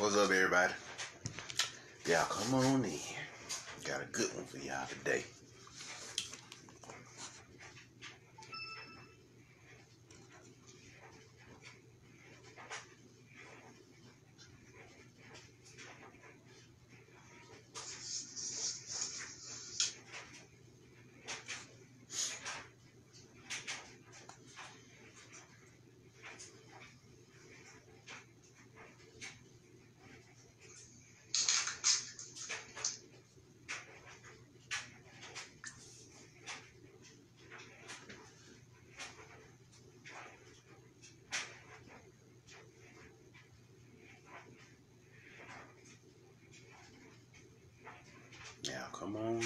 What's up, everybody? Y'all come on in. Got a good one for y'all today. Now, come on in.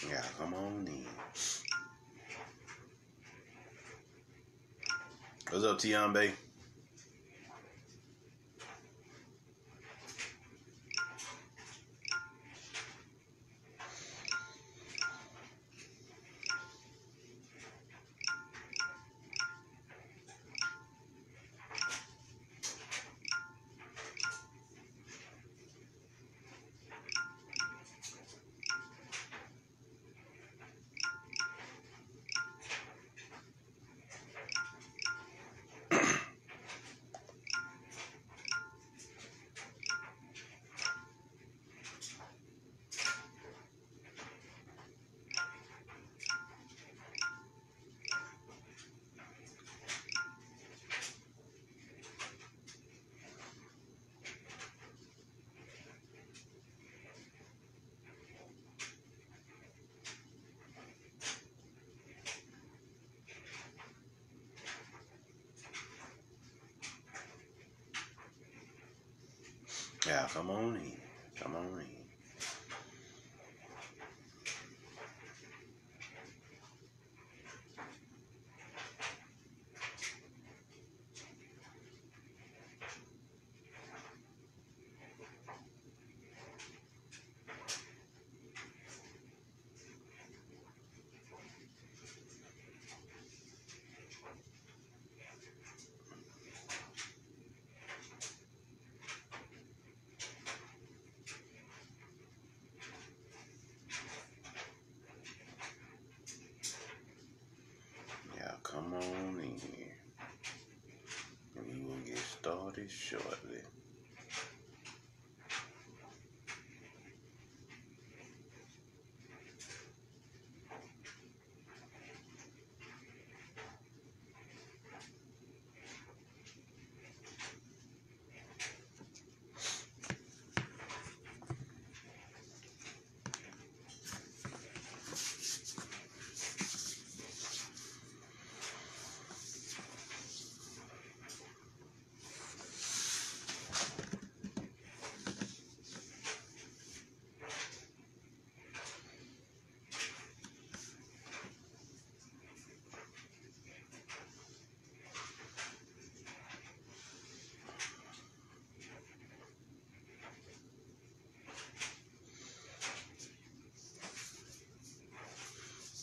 Yeah, come on in. What's up, Tion Bay? Yeah, come on in. Come on in. Come on in here. We will get started shortly.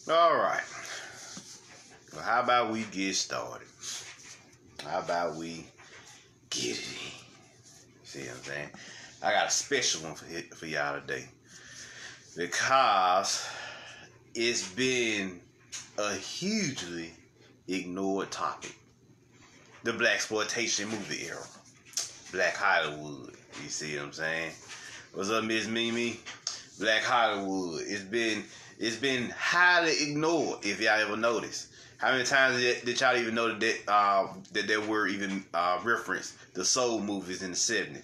All right. Well, how about we get started? How about we get it in? See what I'm saying? I got a special one for y'all today because it's been a hugely ignored topic. The Blaxploitation movie era. Black Hollywood. You see what I'm saying? What's up, Miss Mimi? Black Hollywood. It's been highly ignored. If y'all ever noticed, how many times did y'all even know that there were even referenced the soul movies in the 70s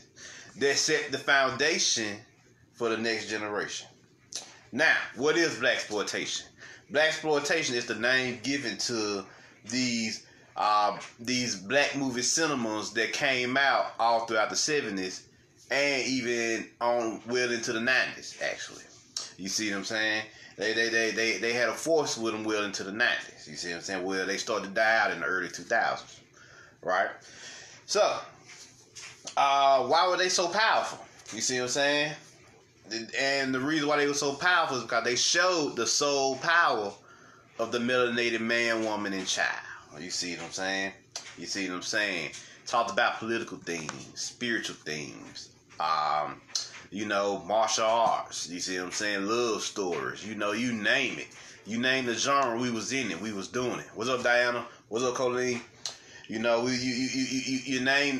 that set the foundation for the next generation? Now, what is Blaxploitation? Blaxploitation is the name given to these black movie cinemas that came out all throughout the 70s and even on well into the 90s. Actually, you see what I'm saying? They had a force with them well into the 90s. You see what I'm saying? Well, they started to die out in the early 2000s, right? So, why were they so powerful? You see what I'm saying? And the reason why they were so powerful is because they showed the soul power of the melanated man, woman, and child. You see what I'm saying? You see what I'm saying? Talked about political themes, spiritual themes, martial arts. You see what I'm saying? Love stories. You name it. You name the genre, we was in it. We was doing it. What's up, Diana? What's up, Colleen? You name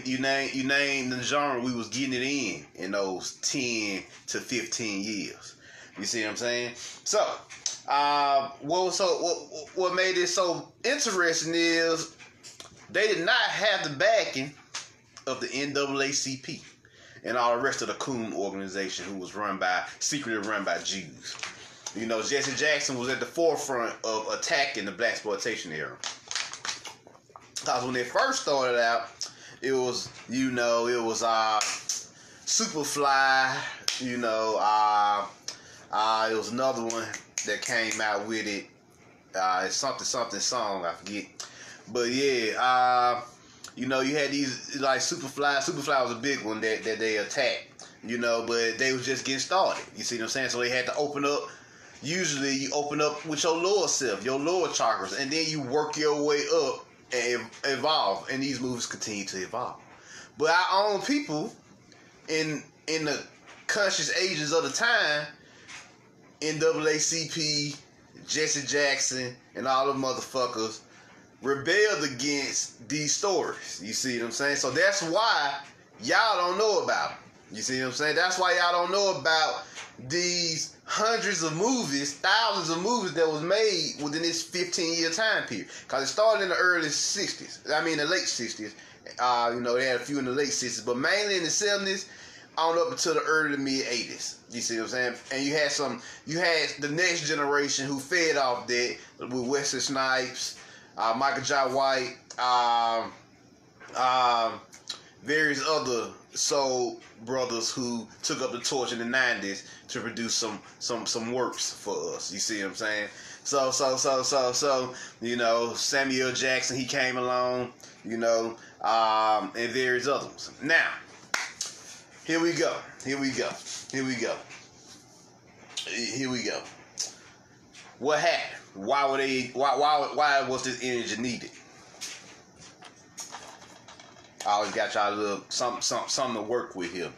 the genre, we was getting it in those 10 to 15 years. You see what I'm saying? So, what made it so interesting is they did not have the backing of the NAACP and all the rest of the coon organization who was secretly run by Jews. Jesse Jackson was at the forefront of attacking the Blaxploitation era. Because when they first started out, it was Superfly, it was another one that came out with it. It's something song, I forget. But yeah, you had these like Superfly. Superfly was a big one that they attacked, but they was just getting started. You see what I'm saying? So they had to open up. Usually you open up with your lower self, your lower chakras, and then you work your way up and evolve, and these movies continue to evolve. But our own people in the conscious ages of the time, NAACP, Jesse Jackson, and all the motherfuckers rebelled against these stories. You see what I'm saying? So that's why y'all don't know about them. You see what I'm saying? That's why y'all don't know about these hundreds of movies, thousands of movies that was made within this 15-year time period. Because it started in the early 60s. I mean, the late 60s. They had a few in the late 60s. But mainly in the 70s on up until the early to mid 80s. You see what I'm saying? And you had the next generation who fed off that with Wesley Snipes, Michael Jai White, various other soul brothers who took up the torch in the 90s to produce some works for us. You see what I'm saying? So Samuel Jackson, he came along, and various others. Now, here we go. What happened? Why was this energy needed? I always got y'all a little something to work with here.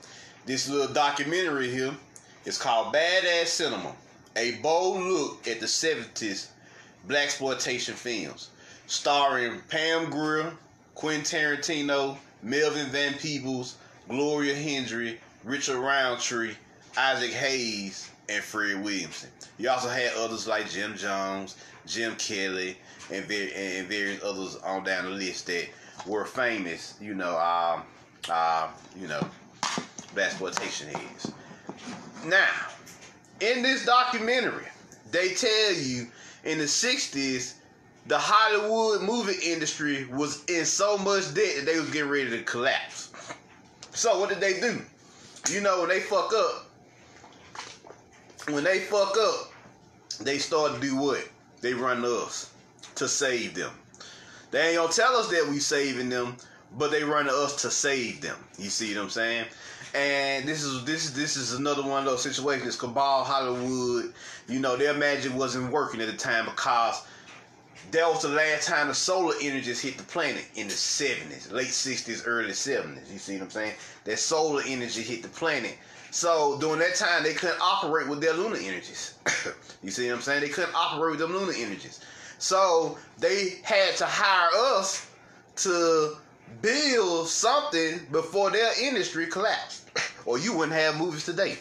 This little documentary here is called Badass Cinema, a bold look at the 70s Blaxploitation films, starring Pam Grier, Quentin Tarantino, Melvin Van Peebles, Gloria Hendry, Richard Roundtree, Isaac Hayes, and Fred Williamson. You also had others like Jim Jones, Jim Kelly, and various others on down the list that were famous, Blaxploitation heads. Now, in this documentary, they tell you in the 60s, the Hollywood movie industry was in so much debt that they was getting ready to collapse. So what did they do? When they fuck up, they start to do what? They run to us to save them. They ain't gonna tell us that we saving them, but they run to us to save them. You see what I'm saying? And this is another one of those situations. Cabal Hollywood, their magic wasn't working at the time because that was the last time the solar energies hit the planet in the 70s, late 60s, early 70s. You see what I'm saying? That solar energy hit the planet. So during that time, they couldn't operate with their lunar energies. You see what I'm saying? They couldn't operate with them lunar energies. So they had to hire us to build something before their industry collapsed, or you wouldn't have movies today.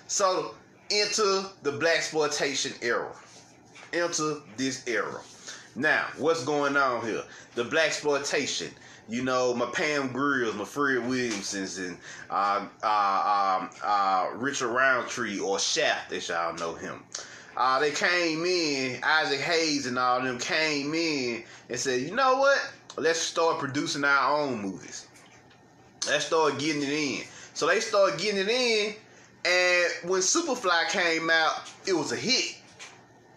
So, enter the Blaxploitation era. Enter this era. Now, what's going on here? The Blaxploitation. You know, my Pam Grills, my Fred Williamsons, and Richard Roundtree, or Shaft, as y'all know him. They came in, Isaac Hayes and all them came in and said, you know what? Let's start producing our own movies. Let's start getting it in. So they started getting it in, and when Superfly came out, it was a hit.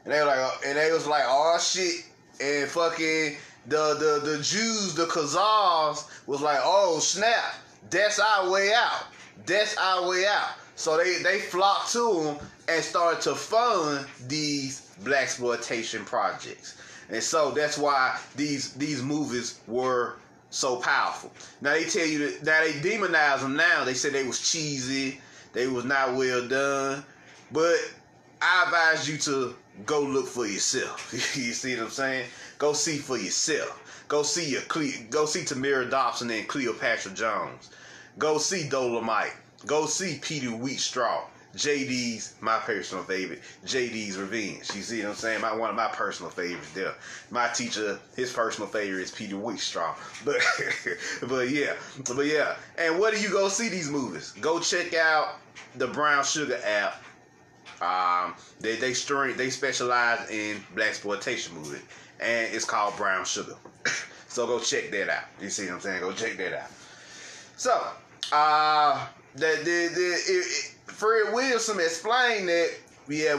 And they was like, oh shit. And fucking the Jews, the Khazars, was like, oh snap, that's our way out. That's our way out. So they flocked to them and started to fund these Blaxploitation projects. And so that's why these movies were so powerful. Now they tell you that, now they demonize them now. They said they was cheesy, they was not well done. But I advise you to go look for yourself. You see what I'm saying? Go see for yourself. Go see Tamara Dobson and Cleopatra Jones. Go see Dolomite. Go see Peter Wheatstraw. JD's, my personal favorite. JD's Revenge. You see what I'm saying? One of my personal favorites there. My teacher, his personal favorite is Peter Wheatstraw. But yeah. And where do you go see these movies? Go check out the Brown Sugar app. They specialize in Blaxploitation movies, and it's called Brown Sugar. So go check that out. You see what I'm saying? Go check that out. So Fred Wilson explained that it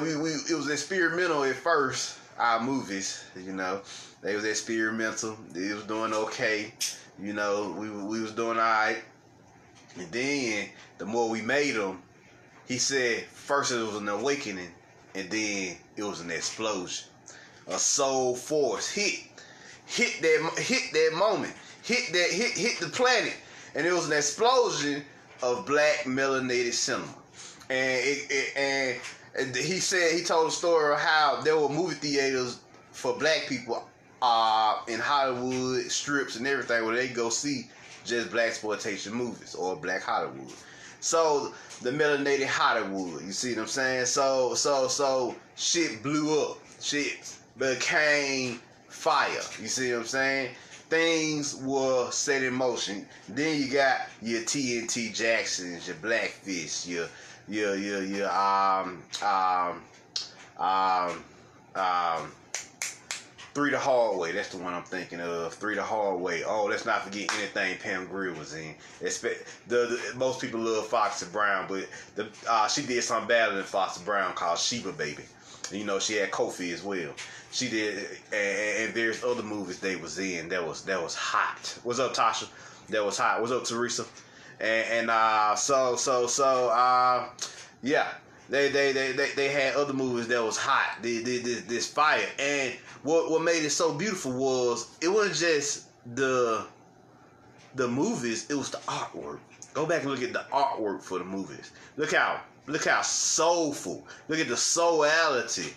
was experimental at first. Our movies, you know, they was experimental. It was doing okay. You know, we was doing all right. And then the more we made them, he said first it was an awakening, and then it was an explosion. A soul force hit that moment, hit the planet, and it was an explosion of black melanated cinema. And he told a story of how there were movie theaters for black people in Hollywood, strips and everything, where they go see just Blaxploitation movies or Black Hollywood. So the melanated Hollywood, you see what I'm saying? So shit blew up. Shit became fire. You see what I'm saying? Things were set in motion. Then you got your TNT Jacksons, your Blackfish, your Three the Hard Way. That's the one I'm thinking of. Three the Hard Way. Oh, let's not forget anything Pam Grier was in. Most people love Foxy Brown, but she did something better than Foxy Brown called Sheba Baby. And, you know, she had Kofi as well. She did, and there's other movies they was in that was hot. What's up, Tasha? That was hot. What's up, Teresa? Yeah. They had other movies that was hot. This fire. And what made it so beautiful was it wasn't just the movies, it was the artwork. Go back and look at the artwork for the movies. Look how soulful. Look at the soulity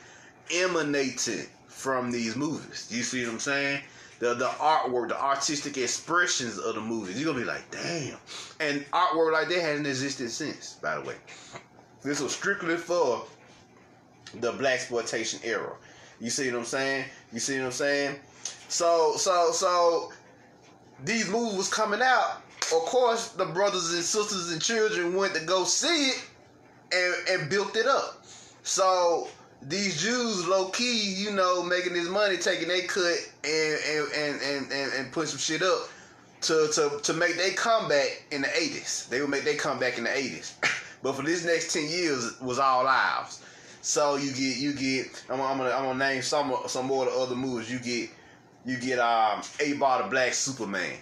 emanating from these movies. You see what I'm saying? The artwork, the artistic expressions of the movies. You're gonna be like, damn. And artwork like that hadn't existed since, by the way. This was strictly for the Blaxploitation era. You see what I'm saying? So these movies was coming out. Of course, the brothers and sisters and children went to go see it and built it up. So these Jews, low key, you know, making this money, taking their cut and putting some shit up to make their comeback in the 80s. They would make their comeback in the 80s. But for this next 10 years, it was all lives. So you get. I'm gonna name some more of the other movies. You get A-Bar the Black Superman,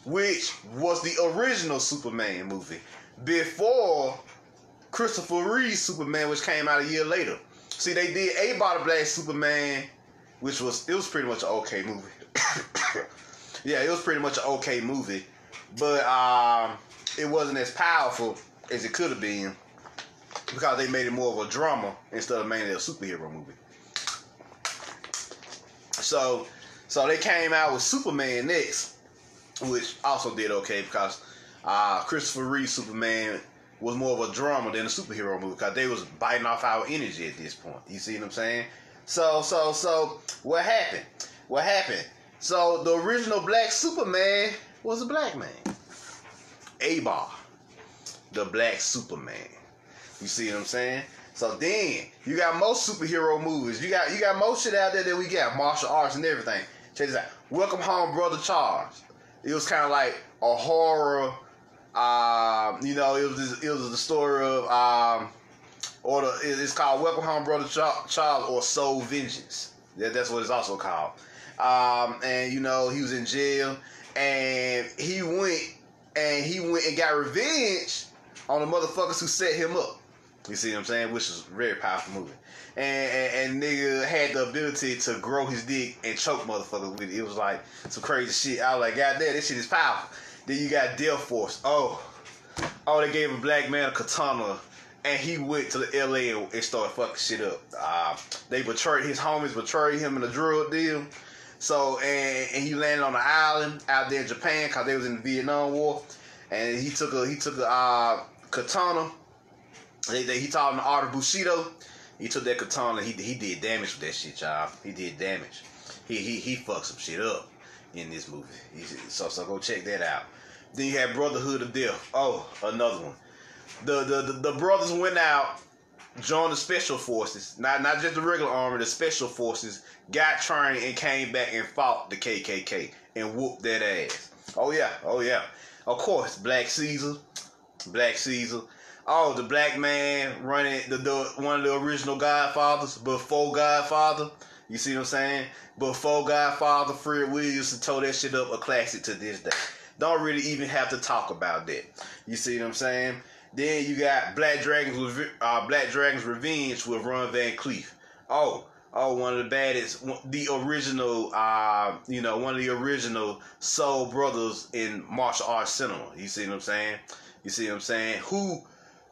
which was the original Superman movie before Christopher Reeve's Superman, which came out a year later. See, they did A-Bar the Black Superman, which was pretty much an okay movie. Yeah, it was pretty much an okay movie, but it wasn't as powerful as it could have been because they made it more of a drama instead of mainly a superhero movie. So they came out with Superman next, which also did okay because Christopher Reeve Superman was more of a drama than a superhero movie because they was biting off our energy at this point. You see what I'm saying? So what happened? What happened? So the original black Superman was a black man. Abar, the black Superman. You see what I'm saying? So then you got most superhero movies. You got most shit out there that we got, martial arts and everything. Check this out. Welcome Home, Brother Charles. It was kind of like a horror. You know, it was the story of it's called Welcome Home, Brother Charles, or Soul Vengeance. That's what it's also called. And you know, he was in jail, and he went and got revenge on the motherfuckers who set him up. You see what I'm saying? Which is a very powerful movie. And nigga had the ability to grow his dick and choke motherfuckers with it. It was like some crazy shit. I was like, God damn, this shit is powerful. Then you got Death Force. Oh, they gave a black man a katana, and he went to the LA and started fucking shit up. They betrayed his homies, betrayed him in a drug deal. So and he landed on an island out there in Japan because they was in the Vietnam War, and he took a katana. He taught him the art of Bushido. He took that katana. He did damage with that shit, y'all. He did damage. He fucked some shit up in this movie. So go check that out. Then you had Brotherhood of Death. Oh, another one. The brothers went out, joined the special forces. Not just the regular army, the special forces. Got trained and came back and fought the KKK and whooped that ass. Oh yeah. Of course, Black Caesar. Oh, the black man running one of the original Godfathers before Godfather. You see what I'm saying? Before Godfather, Fred Williamson tore that shit up, a classic to this day. Don't really even have to talk about that. You see what I'm saying? Then you got Black Dragon's Revenge with Ron Van Cleef. Oh, one of the baddest, the original, one of the original soul brothers in martial arts cinema. You see what I'm saying? Who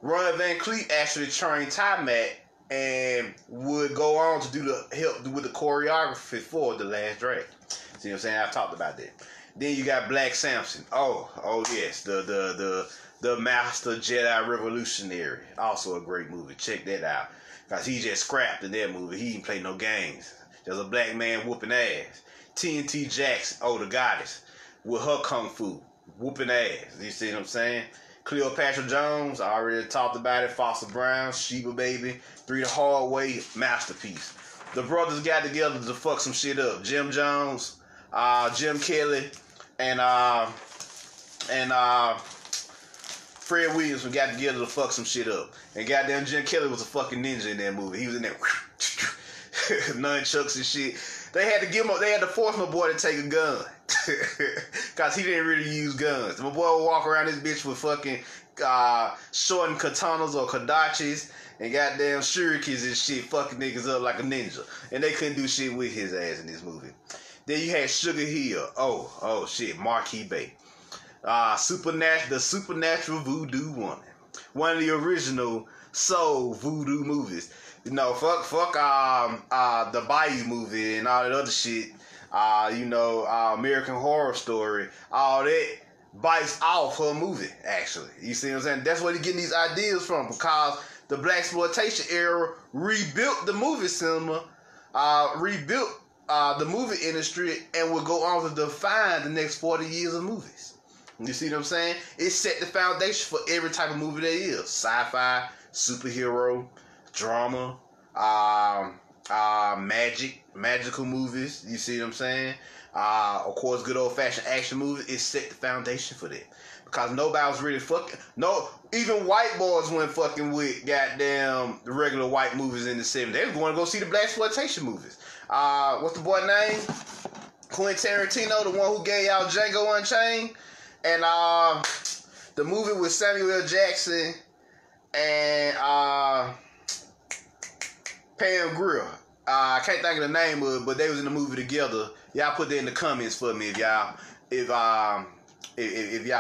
Ron Van Cleef actually trained Ty-Mac and would go on to help with the choreography for The Last Dragon. See what I'm saying? I've talked about that. Then you got Black Samson. Oh yes, the Master Jedi Revolutionary. Also a great movie. Check that out. Cause he just scrapped in that movie. He didn't play no games. There's a black man whooping ass. TNT Jackson. Oh, the goddess with her kung fu whooping ass. You see what I'm saying? Cleopatra Jones, I already talked about it. Foster Brown, Sheba Baby, Three the Hard Way, masterpiece. The brothers got together to fuck some shit up. Jim Jones, Jim Kelly, and Fred Williams got together to fuck some shit up. And goddamn Jim Kelly was a fucking ninja in that movie. He was in there nunchucks and shit. They had to force my boy to take a gun. Cause he didn't really use guns. My boy would walk around this bitch with fucking shortened katanas or kodachis and goddamn shurikens and shit, fucking niggas up like a ninja. And they couldn't do shit with his ass in this movie. Then you had Sugar Hill. Oh shit, Marquis Bay. The Supernatural Voodoo Woman. One of the original soul voodoo movies. You know, fuck the Bayou movie and all that other shit. American Horror Story. All that bites off her movie, actually. You see what I'm saying? That's where they're getting these ideas from, because the Blaxploitation era rebuilt the movie cinema, rebuilt the movie industry, and will go on to define the next 40 years of movies. You see what I'm saying? It set the foundation for every type of movie there is. Sci-fi, superhero, drama, magical movies. You see what I'm saying? Of course, good old-fashioned action movies. It set the foundation for that. Because nobody was really fucking... No, even white boys weren't fucking with goddamn the regular white movies in the 70s. They were going to go see the Blaxploitation movies. What's the boy name? Quentin Tarantino, the one who gave y'all Django Unchained. And the movie with Samuel L. Jackson and Pam Grier. I can't think of the name of it, but they was in the movie together. Y'all put that in the comments for me if y'all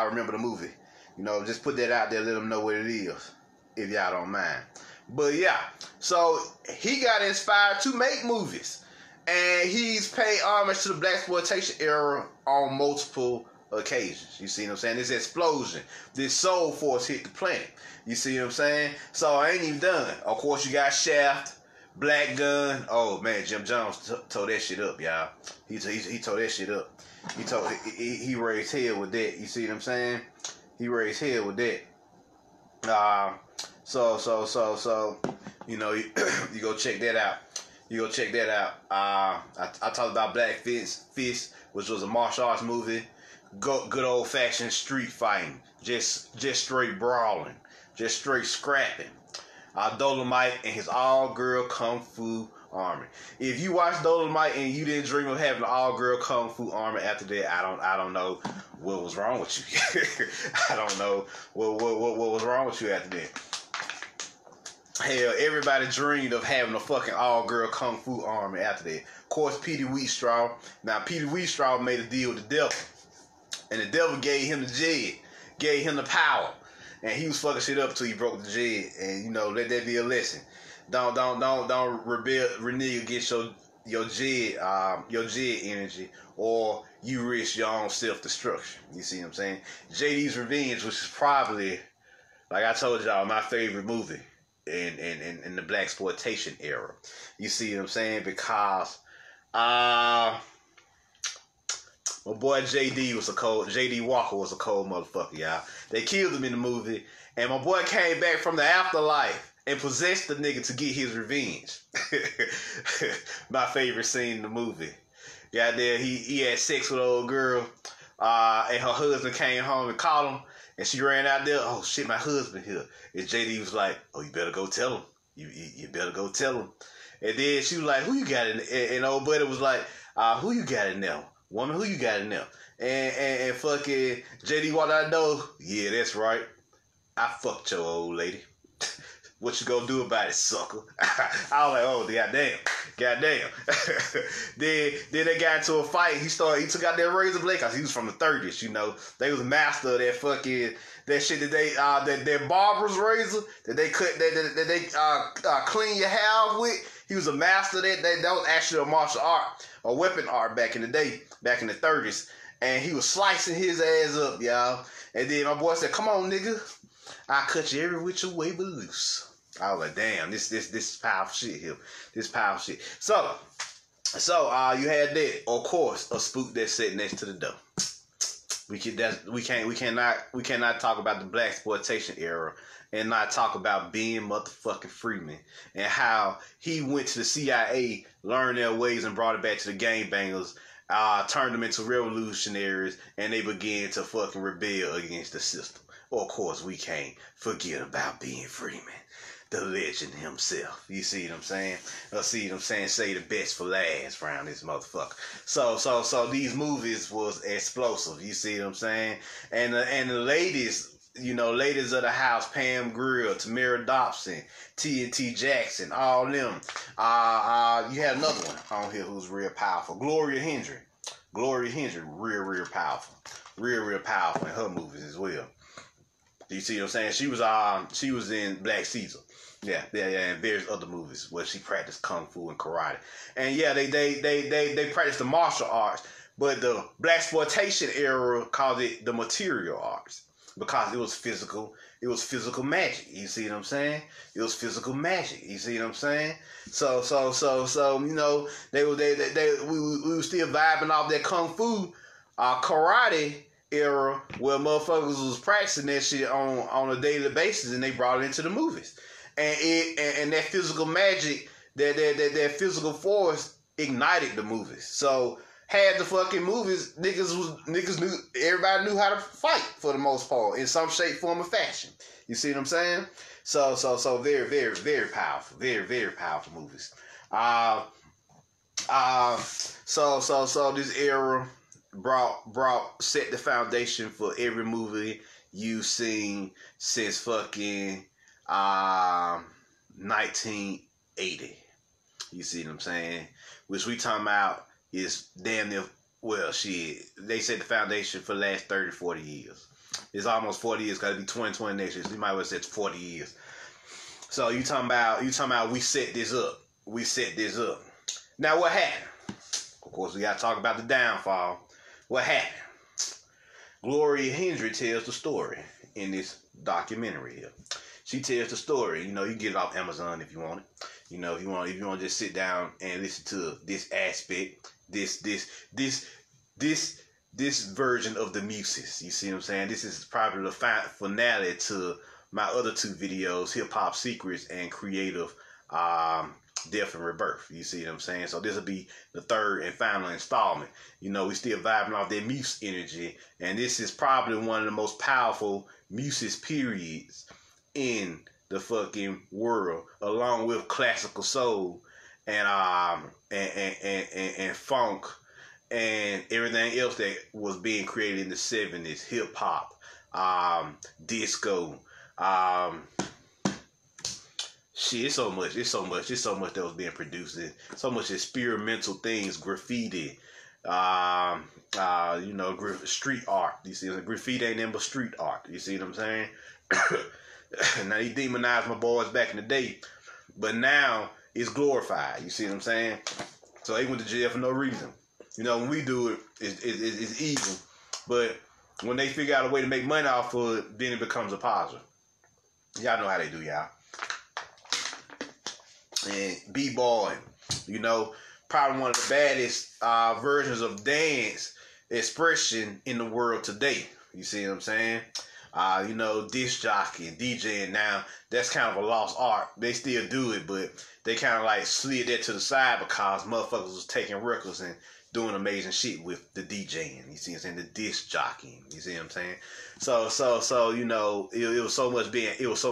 remember the movie. You know, just put that out there, let them know what it is, if y'all don't mind. But yeah, so he got inspired to make movies, and he's paid homage to the Blaxploitation era on multiple occasions. You see what I'm saying? This explosion, this soul force hit the planet. You see what I'm saying? So I ain't even done. Of course, you got Shaft, Black Gun. Oh man, Jim Jones tore that shit up, y'all. He tore that shit up. He raised hell with that. You see what I'm saying? He raised hell with that. So you know, you go check that out. You go check that out. I talked about Black Fist, which was a martial arts movie. Good old fashioned street fighting, just straight brawling, just straight scrapping. Dolomite and his all-girl kung fu army. If you watch Dolomite and you didn't dream of having an all-girl kung fu army after that, I don't know what was wrong with you. I don't know what was wrong with you after that. Hell, everybody dreamed of having a fucking all-girl kung fu army after that. Of course, Petey Wheatstraw. Now, Petey Wheatstraw made a deal with the devil. And the devil gave him the jed, gave him the power. And he was fucking shit up till he broke the jed. And, you know, let that be a lesson. Don't renege against your jed energy, or you risk your own self-destruction. You see what I'm saying? JD's Revenge, which is probably, like I told y'all, my favorite movie in the Blaxploitation era. You see what I'm saying? Because my boy JD Walker was a cold motherfucker, y'all. They killed him in the movie, and my boy came back from the afterlife and possessed the nigga to get his revenge. My favorite scene in the movie. Goddamn, he had sex with an old girl, and her husband came home and caught him, and she ran out there. Oh shit, my husband here. And JD was like, oh, you better go tell him. You better go tell him. And then she was like, who you got in there? And old buddy was like, who you got in there? Woman, who you got in there? And fucking JD walked out the door. Yeah, that's right. I fucked your old lady. What you gonna do about it, sucker? I was like, oh, goddamn. then they got into a fight. He took out that razor blade because he was from the 30s, you know. They was master of that fucking, that shit that they, that barber's razor that they cut, that they clean your hair with. He was a master of that. That was actually a martial art, a weapon art back in the day, back in the 30s. And he was slicing his ass up, y'all. And then my boy said, come on, nigga. I'll cut you every which way but loose. I was like, damn, this is powerful shit here. This powerful shit. So you had that, of course, a spook that's sitting next to the door. We cannot talk about the Blaxploitation era and not talk about Ben motherfucking Freeman and how he went to the CIA, learned their ways, and brought it back to the gangbangers, turned them into revolutionaries, and they began to fucking rebel against the system. Of course, we can't forget about Ben Freeman, the legend himself. You see what I'm saying? Say the best for last around this motherfucker. So these movies was explosive. You see what I'm saying? And the ladies, you know, ladies of the house, Pam Grier, Tamara Dobson, T.N.T. Jackson, all them. You had another one on here who's real powerful. Gloria Hendry, real powerful. Real powerful in her movies as well. You see what I'm saying? She was in Black Caesar. Yeah, and various other movies where she practiced kung fu and karate. And yeah, they practiced the martial arts, but the Blaxploitation era called it the material arts because it was physical. It was physical magic. You see what I'm saying? It was physical magic. You see what I'm saying? So you know, we were still vibing off that kung fu, karate era where motherfuckers was practicing that shit on a daily basis, and they brought it into the movies. And that physical magic, that physical force ignited the movies. So had the fucking movies, niggas knew, everybody knew how to fight for the most part in some shape, form, or fashion. You see what I'm saying? So very, very, very powerful, very, very powerful movies. So this era set the foundation for every movie you've seen since fucking 1980. You see what I'm saying? Which we talking about is damn near, well, shit, they set the foundation for the last 30, 40 years. It's almost 40 years, gotta be 2020 next year, so you might well say it's 40 years. So you talking about we set this up. Now what happened? Of course, we gotta talk about the downfall. What happened? Gloria Hendry tells the story in this documentary here. She tells the story. You know, you can get it off Amazon if you want it. You know, if you want to just sit down and listen to this aspect, this version of the Muses. You see what I'm saying? This is probably the finale to my other two videos, Hip Hop Secrets and Creative Death and Rebirth. You see what I'm saying? So this will be the third and final installment. You know, we still vibing off that Muse energy, and this is probably one of the most powerful Muses periods in the fucking world, along with classical soul and funk and everything else that was being created in the 70s, hip hop, disco, shit, it's so much that was being produced. So much experimental things, graffiti, you know, street art. You see, graffiti ain't nothing but street art. You see what I'm saying? Now he demonized my boys back in the day, but now it's glorified. You see what I'm saying? So they went to jail for no reason. You know, when we do it, it's evil. But when they figure out a way to make money off of it, then it becomes a positive. Y'all know how they do, y'all. And b-boy, you know, probably one of the baddest versions of dance expression in the world today. You see what I'm saying? You know, disc jockey and DJing now, that's kind of a lost art. They still do it, but they kind of like slid that to the side because motherfuckers was taking records and doing amazing shit with the DJing. You see what I'm saying? The disc jockeying. You see what I'm saying? So you know, it was so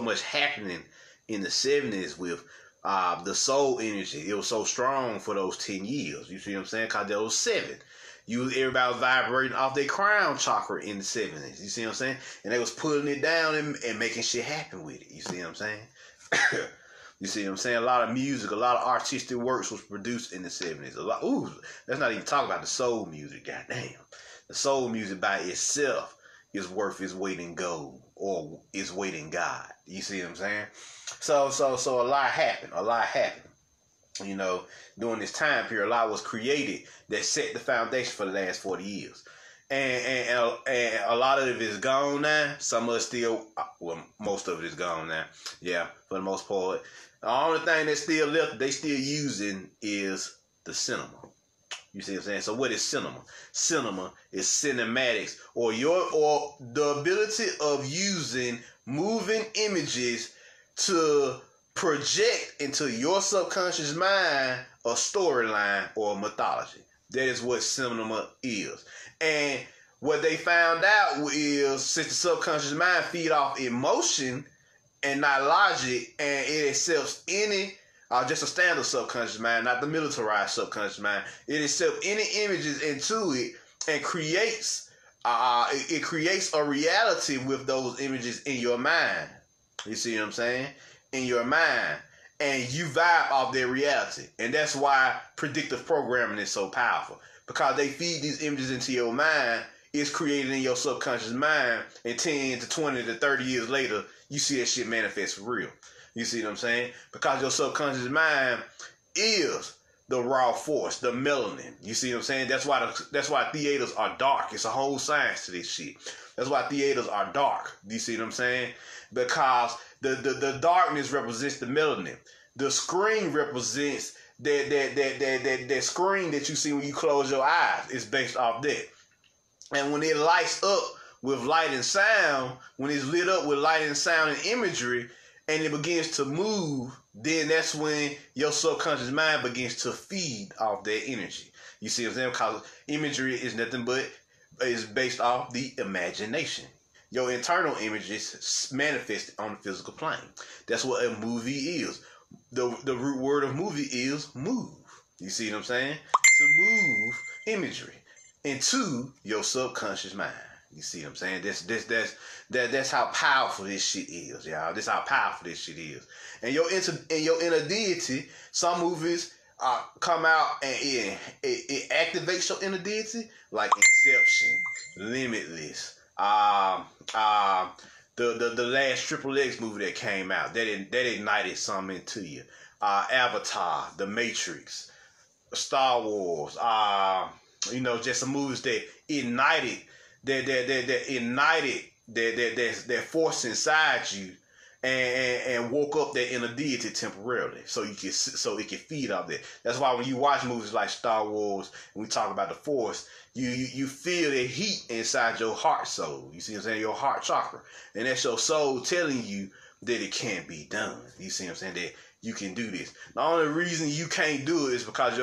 much happening in the 70s with the soul energy. It was so strong for those 10 years. You see what I'm saying? Because there was 7. Everybody was vibrating off their crown chakra in the 70s. You see what I'm saying? And they was pulling it down and making shit happen with it. You see what I'm saying? You see what I'm saying? A lot of music, a lot of artistic works was produced in the 70s. Let's not even talk about the soul music. Goddamn. The soul music by itself is worth its weight in gold or its weight in God. You see what I'm saying? So a lot happened. You know, during this time period, a lot was created that set the foundation for the last 40 years. And a lot of it is gone now. Some of it still, well, most of it is gone now. Yeah, for the most part. The only thing that's still left, they still using is the cinema. You see what I'm saying? So what is cinema? Cinema is cinematics, or the ability of using moving images to project into your subconscious mind a storyline or a mythology. That is what cinema is. And what they found out is, since the subconscious mind feed off emotion and not logic, and it accepts any, just a standard subconscious mind, not the militarized subconscious mind, it accepts any images into it and creates a reality with those images in your mind. You see what I'm saying? In your mind. And you vibe off their reality. And that's why predictive programming is so powerful. Because they feed these images into your mind, it's created in your subconscious mind, and 10 to 20 to 30 years later, you see that shit manifest for real. You see what I'm saying? Because your subconscious mind is the raw force, the melanin. You see what I'm saying? That's why theaters are dark. It's a whole science to this shit. That's why theaters are dark. You see what I'm saying? Because the darkness represents the melanin. The screen represents that screen that you see when you close your eyes. It's based off that. And when it lights up with light and sound, when it's lit up with light and sound and imagery, and it begins to move, then that's when your subconscious mind begins to feed off that energy. You see what I'm saying? Because imagery is nothing but is based off the imagination. Your internal images manifest on the physical plane. That's what a movie is. The root word of movie is move. You see what I'm saying? To move imagery into your subconscious mind. You see what I'm saying? That's how powerful this shit is, y'all. That's how powerful this shit is. And your inner deity, some movies come out and it activates your inner deity, like Inception, Limitless, the last Triple X movie that came out, that ignited something into you. Avatar, The Matrix, Star Wars, just some movies that ignited that ignited that force inside you and woke up that inner deity temporarily, so it can feed off that. That's why when you watch movies like Star Wars and we talk about the Force, you feel the heat inside your heart soul. You see what I'm saying? Your heart chakra, and that's your soul telling you that it can't be done. You see what I'm saying? That you can do this. The only reason you can't do it is because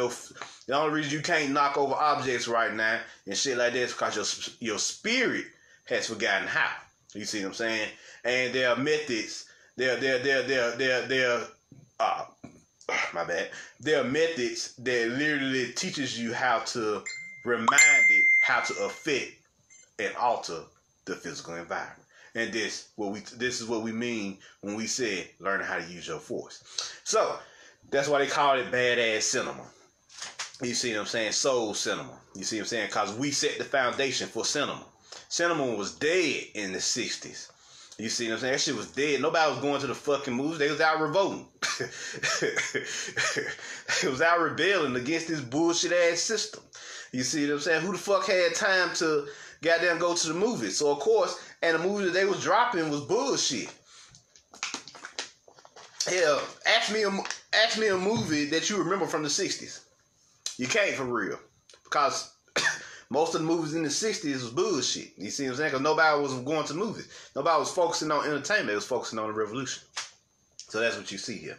the only reason you can't knock over objects right now and shit like that is because your spirit has forgotten how. You see what I'm saying? And there are methods. There my bad. There are methods that literally teaches you how to remind it how to affect and alter the physical environment. And this is what we mean when we say learning how to use your force. So that's why they call it badass cinema. You see what I'm saying? Soul cinema. You see what I'm saying? Because we set the foundation for cinema. Cinema was dead in the 60s. You see what I'm saying? That shit was dead. Nobody was going to the fucking movies. They was out revolting. They was out rebelling against this bullshit ass system. You see what I'm saying? Who the fuck had time to goddamn go to the movies? So of course, and the movie that they was dropping was bullshit. Hell, ask me a movie that you remember from the 60s. You can't, for real. Because most of the movies in the 60s was bullshit. You see what I'm saying? Because nobody was going to movies. Nobody was focusing on entertainment. They was focusing on the revolution. So that's what you see here.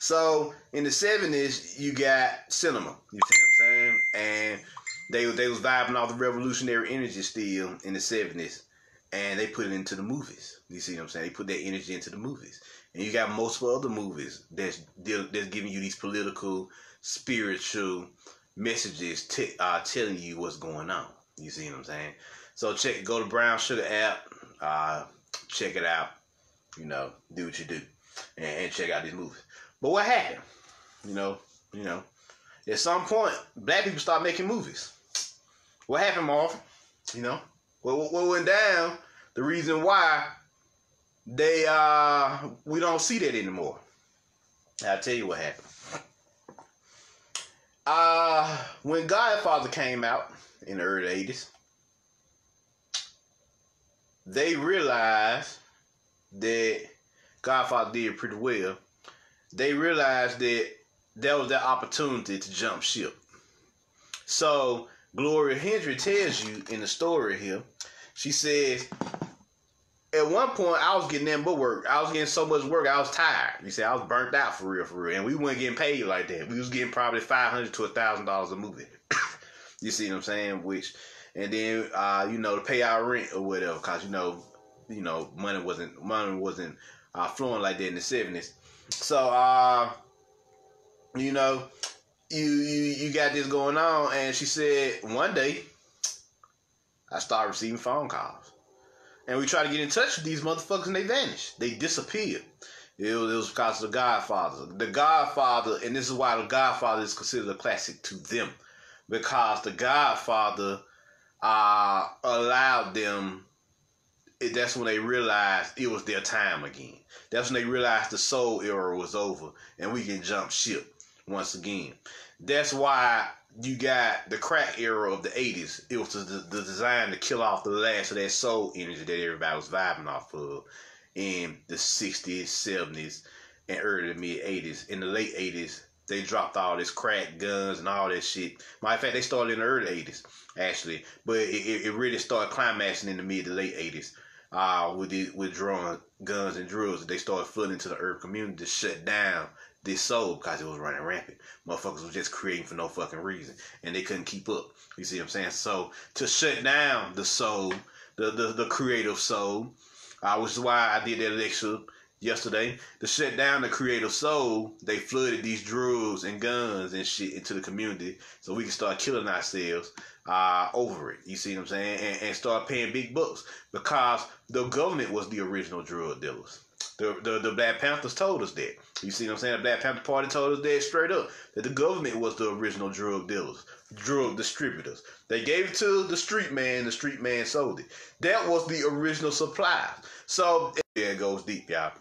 So in the 70s, you got cinema. You see what I'm saying? And they was vibing off the revolutionary energy still in the 70s. And they put it into the movies. You see what I'm saying? They put that energy into the movies. And you got multiple other movies that's giving you these political, spiritual messages telling you what's going on. You see what I'm saying? So go to Brown Sugar app, check it out, do what you do, and check out these movies. But what happened? At some point, black people start making movies. What happened, Marvin? What went down? The reason why we don't see that anymore. I'll tell you what happened. When Godfather came out in the early 80s, they realized that Godfather did pretty well. They realized that was their opportunity to jump ship. So Gloria Hendry tells you in the story here, she says, at one point, I was getting nothing but work. I was getting so much work, I was tired. You see, I was burnt out for real. And we weren't getting paid like that. We was getting probably $500 to $1,000 a movie. You see what I'm saying? And then, to pay our rent or whatever, because, money wasn't flowing like that in the 70s. So, you got this going on. And she said, one day, I started receiving phone calls. And we tried to get in touch with these motherfuckers and they vanished. They disappeared. It was because of The Godfather. The Godfather, and this is why The Godfather is considered a classic to them. Because The Godfather allowed them, that's when they realized it was their time again. That's when they realized the soul era was over and we can jump ship once again. That's why you got the crack era of the 80s. It was the design to kill off the last of that soul energy that everybody was vibing off of in the 60s, 70s, and early to mid 80s. In the late 80s, they dropped all this crack, guns, and all that shit. Matter of fact, they started in the early 80s, actually. But it really started climaxing in the mid to late 80s with drawing guns and drills. They started flooding into the urban community to shut down this soul because it was running rampant. Motherfuckers was just creating for no fucking reason. And they couldn't keep up. You see what I'm saying? So to shut down the soul, the creative soul, which is why I did that lecture yesterday. To shut down the creative soul, they flooded these drugs and guns and shit into the community so we can start killing ourselves over it. You see what I'm saying? And start paying big bucks because the government was the original drug dealers. The Black Panthers told us that. You see what I'm saying? The Black Panther Party told us that straight up. That the government was the original drug dealers, drug distributors. They gave it to the street man sold it. That was the original supply. So, it goes deep, y'all.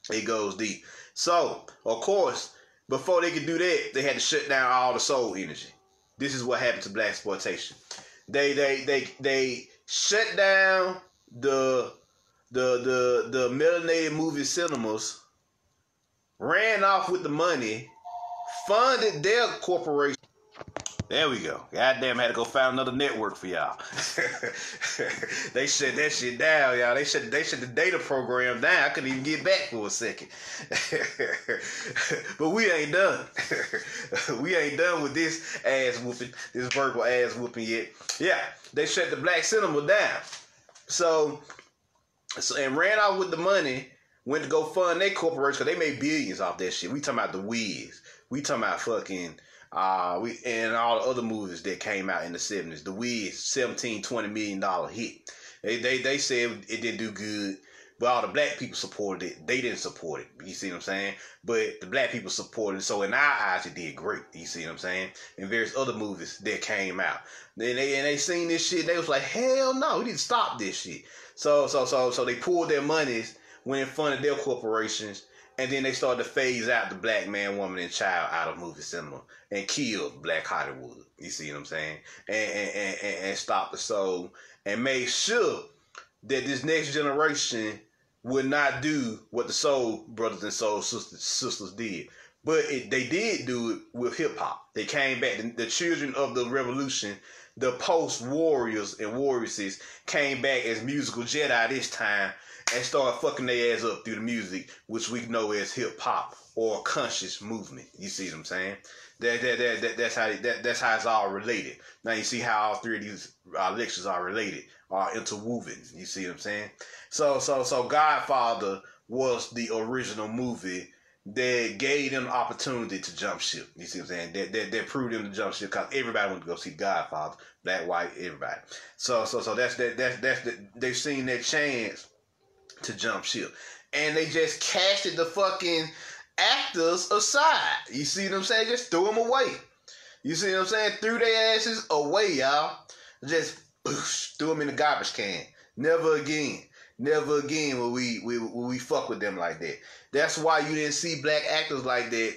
It goes deep. So, of course, before they could do that, they had to shut down all the soul energy. This is what happened to Blaxploitation. They shut down the melanated movie cinemas, ran off with the money, funded their corporation. There we go. Goddamn, I had to go find another network for y'all. They shut that shit down, y'all. They shut the data program down. I couldn't even get back for a second. But we ain't done. We ain't done with this ass whooping, this verbal ass whooping yet. Yeah, they shut the black cinema down. So and ran out with the money, went to go fund their corporation because they made billions off that shit. We talking about the Wiz. We talking about fucking and all the other movies that came out in the 70s. The Wiz, $17-20 million hit. They said it didn't do good, but all the black people supported it. They didn't support it. You see what I'm saying? But the black people supported it. So in our eyes, it did great. You see what I'm saying? And various other movies that came out. Then they seen this shit. They was like, hell no, we need to stop this shit. So they pulled their monies, went and funded their corporations. And then they started to phase out the black man, woman, and child out of movie cinema and killed Black Hollywood. You see what I'm saying? And stopped the soul and made sure that this next generation would not do what the soul brothers and soul sisters did. But they did do it with hip hop. They came back. The children of the revolution, the post warriors and warriors came back as musical Jedi this time. And started fucking their ass up through the music, which we know as hip hop or conscious movement. You see what I'm saying? That's how it's all related. Now you see how all three of these lectures are related, are interwoven. You see what I'm saying? So Godfather was the original movie that gave them the opportunity to jump ship. You see what I'm saying? That proved them to jump ship because everybody wanted to go see Godfather, black, white, everybody. So that's they've seen their chance to jump ship. And they just casted the fucking actors aside. You see what I'm saying? Just threw them away. You see what I'm saying? Threw their asses away, y'all. Just threw them in the garbage can. Never again. Never again will we fuck with them like that. That's why you didn't see black actors like that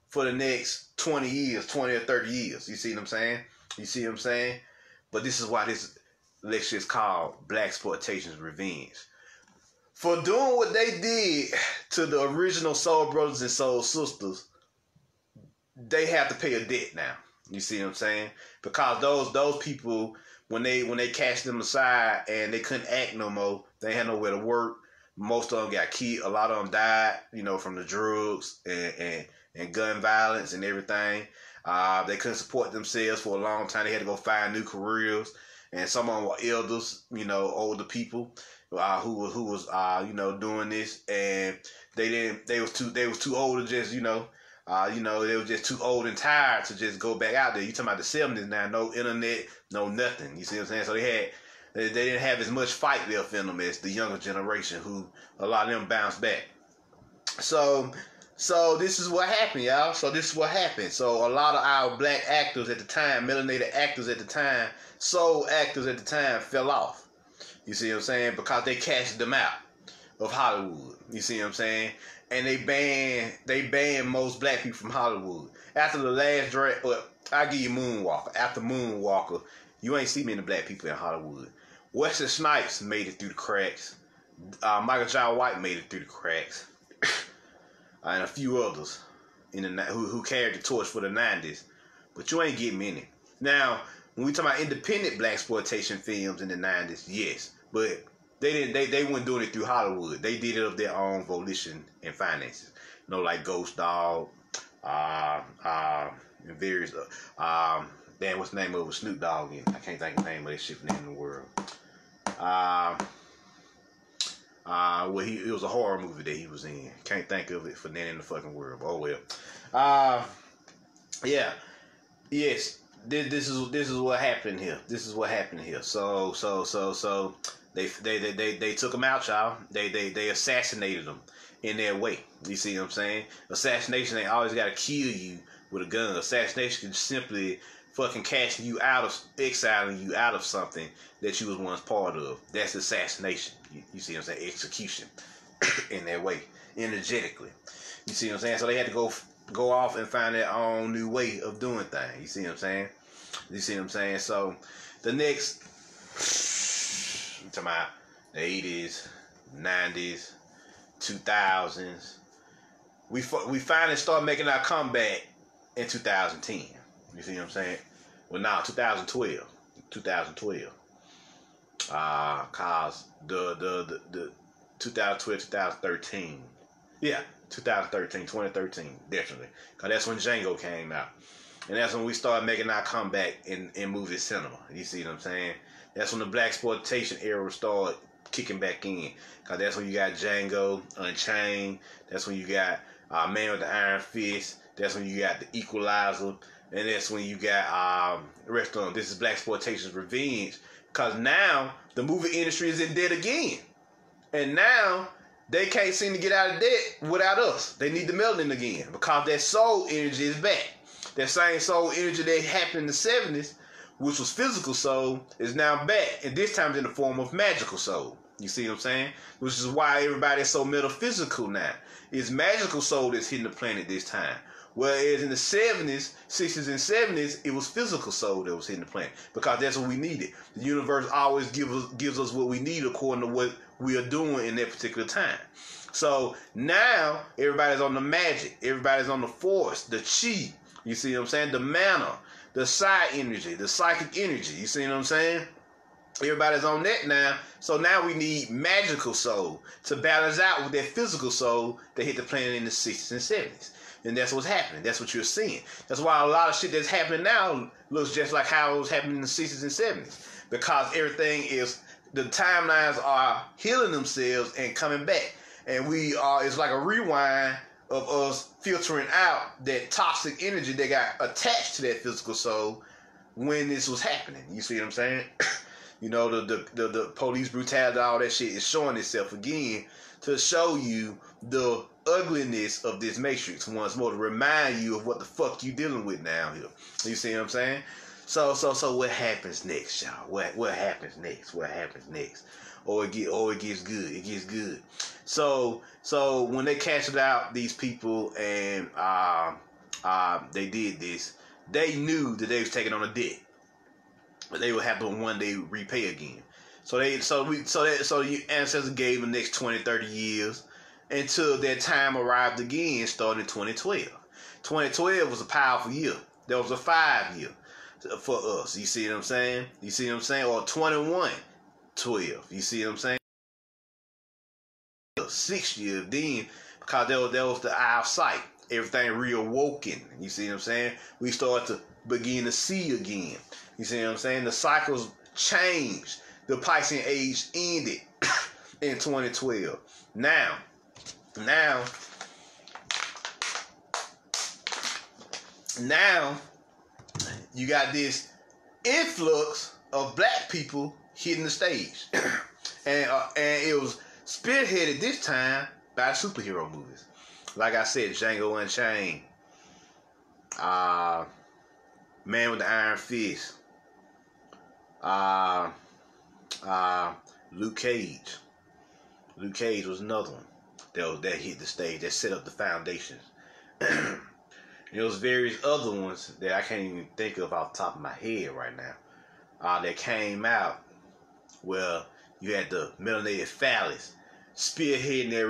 for the next 20 years, 20 or 30 years. You see what I'm saying? You see what I'm saying? But this is why this lecture is called Blaxploitation's Revenge. For doing what they did to the original soul brothers and soul sisters, they have to pay a debt now. You see what I'm saying? Because those people, when they cast them aside and they couldn't act no more, they had nowhere to work. Most of them got killed. A lot of them died, from the drugs and gun violence and everything. They couldn't support themselves for a long time. They had to go find new careers. And some of them were elders, older people. Who was doing this, and they was too old to just they were just too old and tired to just go back out there. You talking about the 70s now, no internet, no nothing. You see what I'm saying? So they didn't have as much fight left in them as the younger generation, who a lot of them bounced back. So this is what happened, y'all. So this is what happened. So a lot of our black actors at the time, melanated actors at the time, soul actors at the time fell off. You see what I'm saying? Because they cashed them out of Hollywood. You see what I'm saying? And they banned most black people from Hollywood. After the last draft, I give you Moonwalker. After Moonwalker, you ain't see many black people in Hollywood. Wesley Snipes made it through the cracks. Michael John White made it through the cracks. And a few others who carried the torch for the 90s. But you ain't getting many. Now, when we talk about independent blaxploitation films in the 90s, yes. But they weren't doing it through Hollywood. They did it of their own volition and finances. Like Ghost Dog, and various what's the name of it? Snoop Dogg in. I can't think of the name of that shit in the world. It was a horror movie that he was in. Can't think of it for then in the fucking world. Oh well. Yeah. Yes. This is what happened here. This is what happened here. So they took them out, y'all. They assassinated them in their way. You see what I'm saying? Assassination ain't always got to kill you with a gun. Assassination can simply fucking casting you out of, exiling you out of something that you was once part of. That's assassination. You see what I'm saying? Execution in their way, energetically. You see what I'm saying? So they had to go off and find their own new way of doing things. You see what I'm saying? You see what I'm saying? So the next talking about the 80s, 90s, 2000s. We finally started making our comeback in 2010. You see what I'm saying? Well, now 2012. Cause the 2012, 2013. Yeah, 2013, definitely. Cause that's when Django came out. And that's when we started making our comeback in movie cinema. You see what I'm saying? That's when the Blaxploitation era started kicking back in. Cause that's when you got Django, Unchained. That's when you got Man with the Iron Fist. That's when you got The Equalizer. And that's when you got the rest of them. This is Blaxploitation's revenge. Because now the movie industry is in debt again. And now they can't seem to get out of debt without us. They need the melanin again. Because that soul energy is back. That same soul energy that happened in the 70s, which was physical soul, is now back. And this time it's in the form of magical soul. You see what I'm saying? Which is why everybody's so metaphysical now. It's magical soul that's hitting the planet this time. Whereas in the 70s, 60s and 70s, it was physical soul that was hitting the planet. Because that's what we needed. The universe always gives us what we need according to what we are doing in that particular time. So now everybody's on the magic. Everybody's on the force, the chi. You see what I'm saying? The mana, the psi energy, the psychic energy. You see what I'm saying? Everybody's on that now. So now we need magical soul to balance out with that physical soul that hit the planet in the 60s and 70s. And that's what's happening. That's what you're seeing. That's why a lot of shit that's happening now looks just like how it was happening in the 60s and 70s. Because everything is, the timelines are healing themselves and coming back. And it's like a rewind of us filtering out that toxic energy that got attached to that physical soul when this was happening. You see what I'm saying? You know, the police brutality, all that shit is showing itself again to show you the ugliness of this matrix once more, to remind you of what the fuck you dealing with now here. You see what I'm saying? So what happens next, y'all? What happens next? What happens next? It gets good. It gets good. So when they casted out these people and they did this, they knew that they was taking on a debt, but they would have to one day repay again. So the ancestors gave the next 20, 30 years until that time arrived again, starting in 2012. 2012 was a powerful year. That was a 5-year for us. You see what I'm saying? Or 2112. You see what I'm saying? 6 years then, because that was the eye of sight. Everything reawoken. You see what I'm saying? We start to begin to see again. You see what I'm saying? The cycles changed. The Piscean age ended in 2012. Now, you got this influx of black people hitting the stage. and it was spearheaded this time by superhero movies. Like I said, Django Unchained, Man with the Iron Fist, Luke Cage. Luke Cage was another one that hit the stage, that set up the foundations. There was various other ones that I can't even think of off the top of my head right now, that came out where you had the melanated phallus spearheading that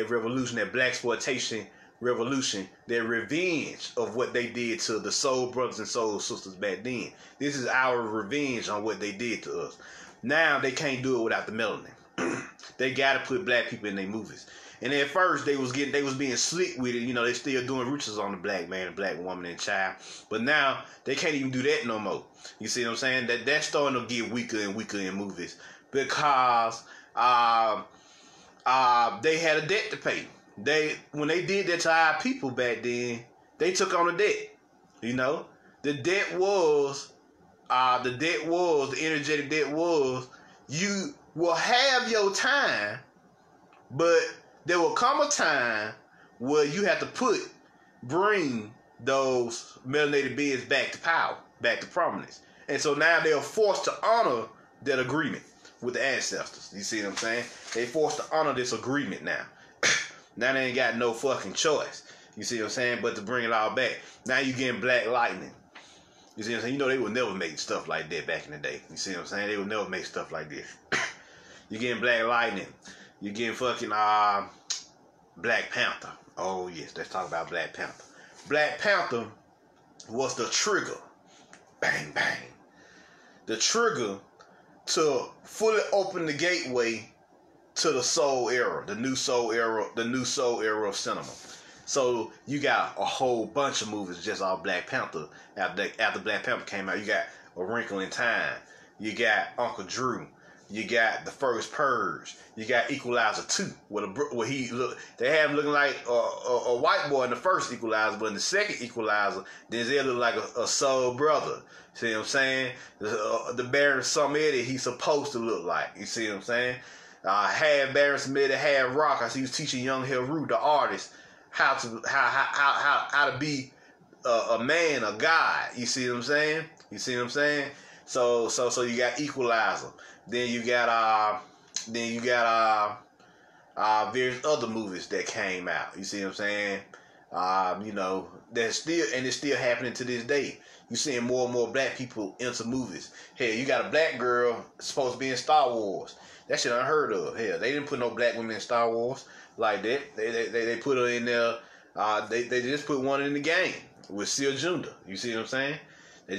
revolution, that Blaxploitation revolution, their revenge of what they did to the soul brothers and soul sisters back then. This is our revenge on what they did to us. Now they can't do it without the melanin. They got to put black people in their movies. And at first they was being slick with it. You know, they still doing rituals on the black man, the black woman, and child. But now they can't even do that no more. You see what I'm saying? That's starting to get weaker and weaker in movies because they had a debt to pay. When they did that to our people back then, they took on a debt. You know, the energetic debt was, you will have your time, but there will come a time where you have to bring those melanated beings back to power, back to prominence. And so now they're forced to honor that agreement with the ancestors. You see what I'm saying? They forced to honor this agreement now. Now they ain't got no fucking choice. You see what I'm saying? But to bring it all back. Now you getting Black Lightning. You see what I'm saying? You know they would never make stuff like that back in the day. You see what I'm saying? They would never make stuff like this. You getting Black Lightning. You getting fucking Black Panther. Oh yes, let's talk about Black Panther. Black Panther was the trigger. Bang bang. The trigger to fully open the gateway to the soul era, the new soul era of cinema. So you got a whole bunch of movies just off Black Panther. After Black Panther came out, you got A Wrinkle in Time. You got Uncle Drew. You got The First Purge. You got Equalizer 2. Where he look, they have him looking like a white boy in the first Equalizer, but in the second Equalizer, Denzel look like a soul brother. See what I'm saying? The Baron Samedi he's supposed to look like. You see what I'm saying? Had Baron Samedi, had Rock. I see he was teaching young Heru, the artist, how to be a man, a god. You see what I'm saying? You see what I'm saying? So you got Equalizer. Then you got various other movies that came out. You see what I'm saying? You know, it's still happening to this day. You seeing more and more black people into movies. Hell, you got a black girl supposed to be in Star Wars. That shit unheard of. Hell, they didn't put no black women in Star Wars like that. They put her in there. They just put one in the game with Sia Junda. You see what I'm saying? They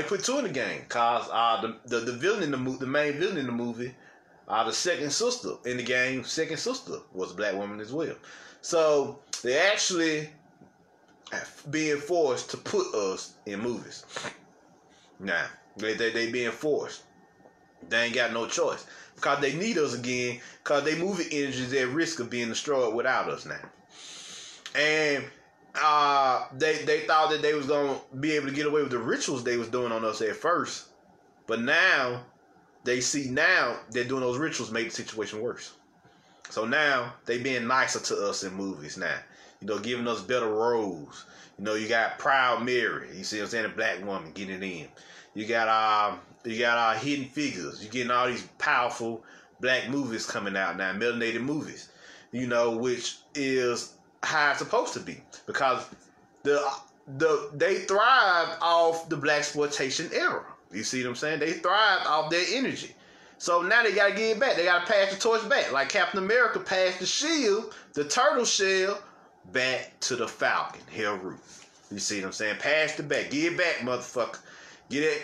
put two in the game. Cause the villain in the main villain in the movie, the second sister in the game, second sister was a black woman as well. So they actually being forced to put us in movies. Now they being forced. They ain't got no choice because they need us again. Because they movie energy is at risk of being destroyed without us now. And they thought that they was gonna be able to get away with the rituals they was doing on us at first, but now they see now they're doing those rituals make the situation worse. So now they being nicer to us in movies now. You know, giving us better roles. You know, you got Proud Mary. You see what I'm saying? A black woman getting it in. You got Hidden Figures. You're getting all these powerful black movies coming out now, melanated movies. You know, which is how it's supposed to be because they thrive off the Blaxploitation era. You see what I'm saying? They thrive off their energy. So now they gotta get it back. They gotta pass the torch back, like Captain America passed the shield, the turtle shell, back to the Falcon, Heru. You see what I'm saying? Pass it back. Give it back, motherfucker. Get it?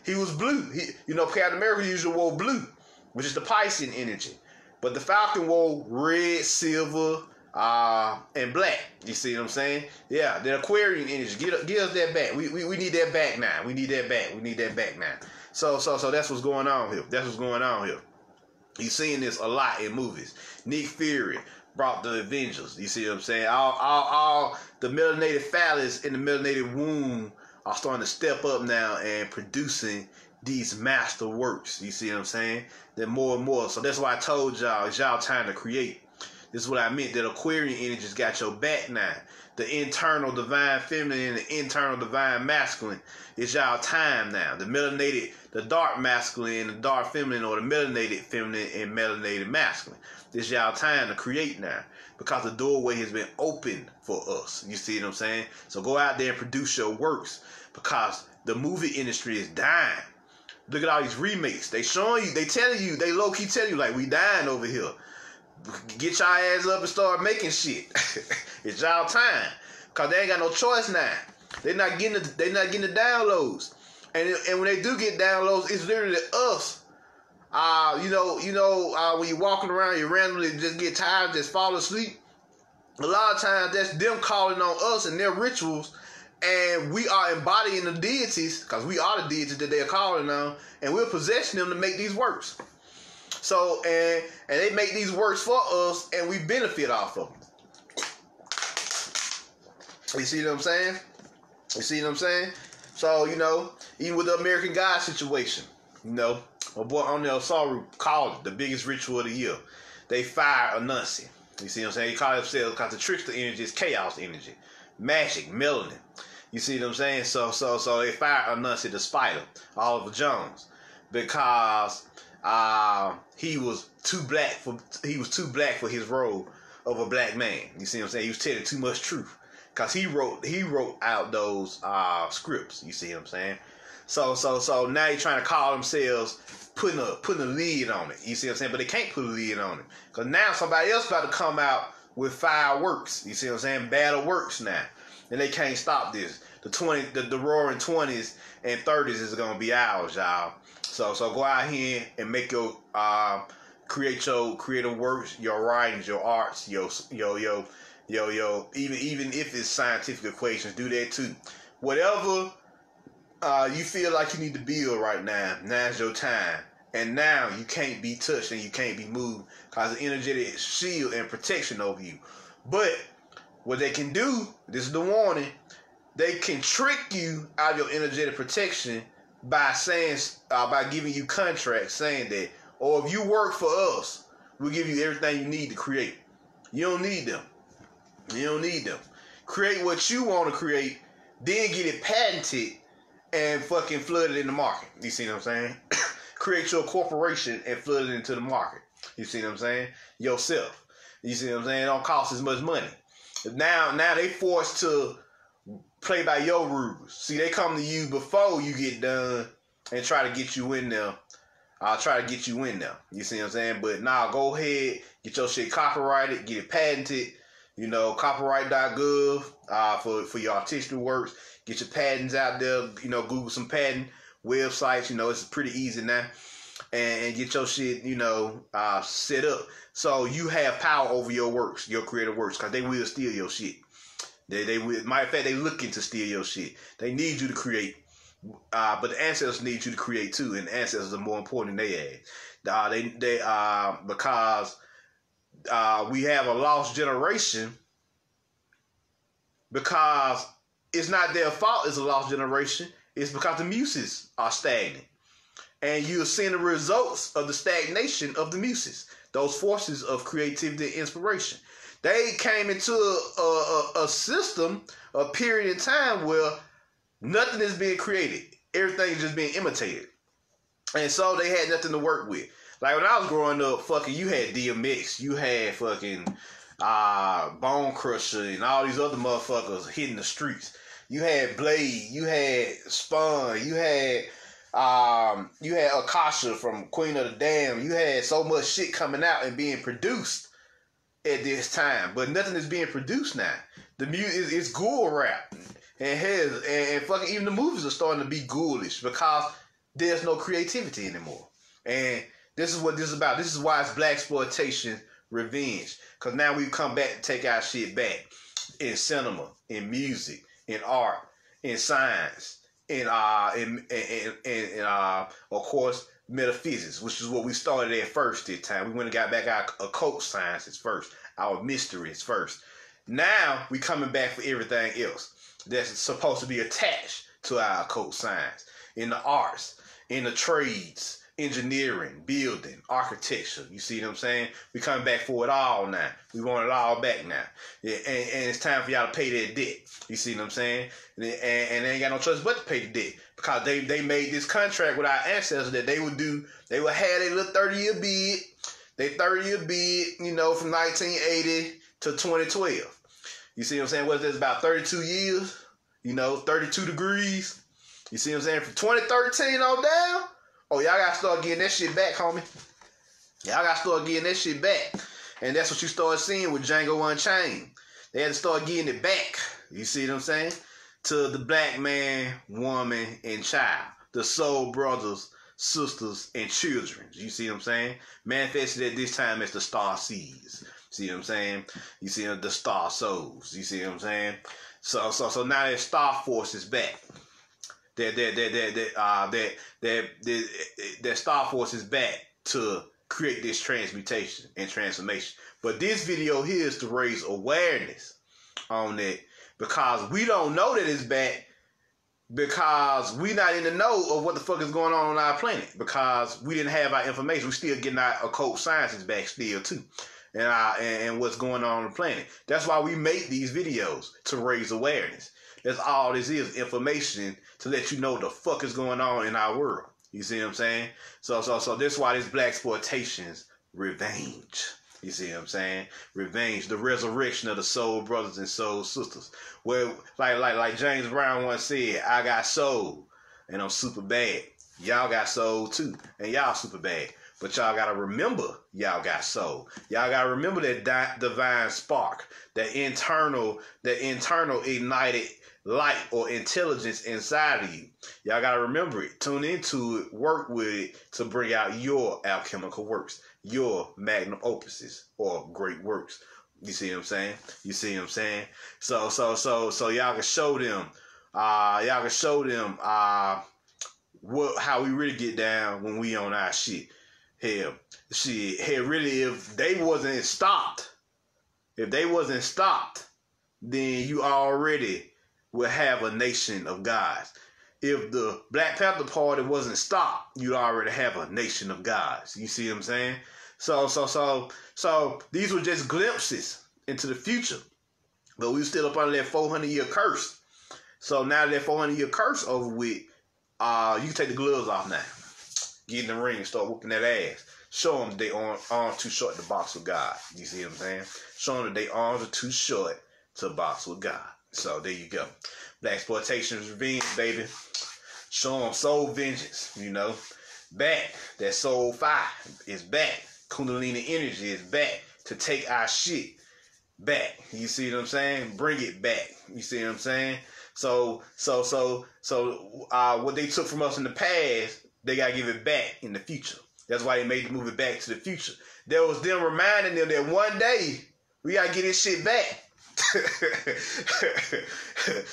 He was blue. Captain America usually wore blue, which is the Piscean energy. But the Falcon wore red, silver, and black. You see what I'm saying? Yeah, the Aquarian energy. Give us that back. We need that back now. We need that back. We need that back now. So that's what's going on here. That's what's going on here. You're seeing this a lot in movies. Nick Fury brought the Avengers. You see what I'm saying? All the melanated phallus in the melanated womb are starting to step up now and producing these master works. You see what I'm saying? They're more and more. So that's why I told y'all, it's y'all time to create. This is what I meant, that Aquarian energy's got your back now. The internal divine feminine and the internal divine masculine. It's y'all time now. The melanated, the dark masculine and the dark feminine, or the melanated feminine and melanated masculine. It's y'all time to create now. Because the doorway has been opened for us. You see what I'm saying? So go out there and produce your works. Because the movie industry is dying. Look at all these remakes. They showing you, they telling you, they low-key tell you like we dying over here. Get your ass up and start making shit. It's y'all time, cause they ain't got no choice now. They're not getting the downloads, and when they do get downloads, it's literally us. When you're walking around, you randomly just get tired, just fall asleep. A lot of times, that's them calling on us and their rituals, and we are embodying the deities, cause we are the deities that they are calling on, and we're possessing them to make these works. So, and they make these works for us, and we benefit off of them. You see what I'm saying? You see what I'm saying? So, even with the American God situation, my boy Onel Saru called it the biggest ritual of the year. They fire Anansi. You see what I'm saying? He called themselves, because the trickster energy is chaos energy. Magic, melanin. You see what I'm saying? So they fire Anansi, the spider, Oliver Jones, because he was too black for his role of a black man. You see what I'm saying? He was telling too much truth. Cause he wrote out those scripts. You see what I'm saying? So now they're trying to call themselves putting a lid on it. You see what I'm saying? But they can't put a lid on it. Cause now somebody else about to come out with fireworks. You see what I'm saying? Battle works now. And they can't stop this. The roaring 20s and 30s is gonna be ours, y'all. So go out here and make your create your creative works, your writings, your arts, your even if it's scientific equations, do that too. Whatever you feel like you need to build right now, now's your time. And now you can't be touched and you can't be moved because the energetic shield and protection over you. But what they can do, this is the warning, they can trick you out of your energetic protection by saying, by giving you contracts saying that, or if you work for us, we'll give you everything you need to create. You don't need them. You don't need them. Create what you want to create, then get it patented and fucking flood it in the market. You see what I'm saying? Create your corporation and flood it into the market. You see what I'm saying? Yourself. You see what I'm saying? It don't cost as much money. Now they forced to play by your rules. See, they come to you before you get done and try to get you in there. I'll try to get you in there. You see what I'm saying? But now go ahead, get your shit copyrighted, get it patented. You know, copyright.gov for your artistic works. Get your patents out there. You know, Google some patent websites. You know, it's pretty easy now. And get your shit, you know, set up. So you have power over your works, your creative works, because they will steal your shit. They will. Matter of fact, they looking to steal your shit. They need you to create. But the ancestors need you to create too, and the ancestors are more important than they ask. Because we have a lost generation because it's not their fault it's a lost generation. It's because the muses are stagnant. And you're seeing the results of the stagnation of the muses, those forces of creativity and inspiration. They came into a system, a period in time where nothing is being created. Everything is just being imitated. And so they had nothing to work with. Like when I was growing up, fucking, you had DMX, you had fucking Bone Crusher and all these other motherfuckers hitting the streets. You had Blade, you had Spawn, you had Akasha from Queen of the Dam. You had so much shit coming out and being produced at this time, but nothing is being produced now. The music is ghoul rap, and fucking even the movies are starting to be ghoulish because there's no creativity anymore. And this is what this is about. This is why it's Blaxploitation revenge, because now we've come back to take our shit back in cinema, in music, in art, in science. And of course, metaphysics, which is what we started at first this time. We went and got back our occult sciences first, our mysteries first. Now we coming back for everything else that's supposed to be attached to our occult science, in the arts, in the trades, engineering, building, architecture. You see what I'm saying? We coming back for it all now. We want it all back now. Yeah, and it's time for y'all to pay that debt. You see what I'm saying? And they ain't got no choice but to pay the debt. Because they made this contract with our ancestors that they would have their little 30-year bid. They 30-year bid, you know, from 1980 to 2012. You see what I'm saying? What is this, about 32 years? You know, 32 degrees. You see what I'm saying? From 2013 on down. Oh, y'all got to start getting that shit back, homie. Y'all got to start getting that shit back. And that's what you start seeing with Django Unchained. They had to start getting it back. You see what I'm saying? To the black man, woman, and child. The soul brothers, sisters, and children. You see what I'm saying? Manifested at this time as the star seeds. See what I'm saying? You see the star souls. You see what I'm saying? So now that star force is back. That star force is back to create this transmutation and transformation. But this video here is to raise awareness on it, because we don't know that it's back, because we not in the know of what the fuck is going on our planet, because we didn't have our information. We still getting our occult sciences back still too, and what's going on the planet. That's why we make these videos, to raise awareness. That's all this is, information to let you know the fuck is going on in our world. You see what I'm saying? So that's why this Blaxploitation's revenge. You see what I'm saying? Revenge, the resurrection of the soul brothers and soul sisters. Where, like James Brown once said, I got soul, and I'm super bad. Y'all got soul too, and y'all super bad. But y'all gotta remember, y'all got soul. Y'all gotta remember that divine spark, that internal ignited light or intelligence inside of you. Y'all gotta remember it. Tune into it. Work with it to bring out your alchemical works, your magnum opuses or great works. You see what I'm saying? You see what I'm saying? So y'all can show them. Y'all can show them how we really get down when we on our shit. Hell, really, if they wasn't stopped, then you already would have a nation of gods. If the Black Panther Party wasn't stopped, you'd already have a nation of gods. You see what I'm saying? So these were just glimpses into the future. But we still up under that 400-year curse. So now that 400-year curse over with, you can take the gloves off now. Get in the ring and start whooping that ass. Show them they arms too short to box with God. You see what I'm saying? Show them that they arms are too short to box with God. So there you go. Blaxploitation is revenge, baby. Show them soul vengeance, you know. Back. That soul fire is back. Kundalini energy is back to take our shit back. You see what I'm saying? Bring it back. You see what I'm saying? So what they took from us in the past, they gotta give it back in the future. That's why they made the movie Back to the Future. There was them reminding them that one day we gotta get this shit back.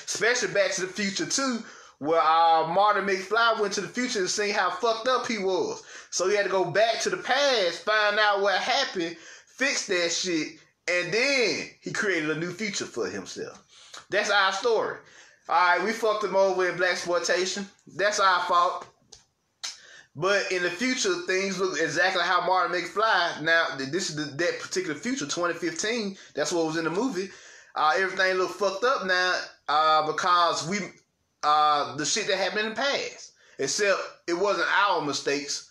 Especially Back to the Future 2, where Martin McFly went to the future and seen how fucked up he was. So he had to go back to the past, find out what happened, fix that shit, and then he created a new future for himself. That's our story. Alright, we fucked him over in Blaxploitation. That's our fault. But in the future, things look exactly how Martin McFly. Now, this is that particular future, 2015. That's what was in the movie. Everything look fucked up now because the shit that happened in the past. Except it wasn't our mistakes,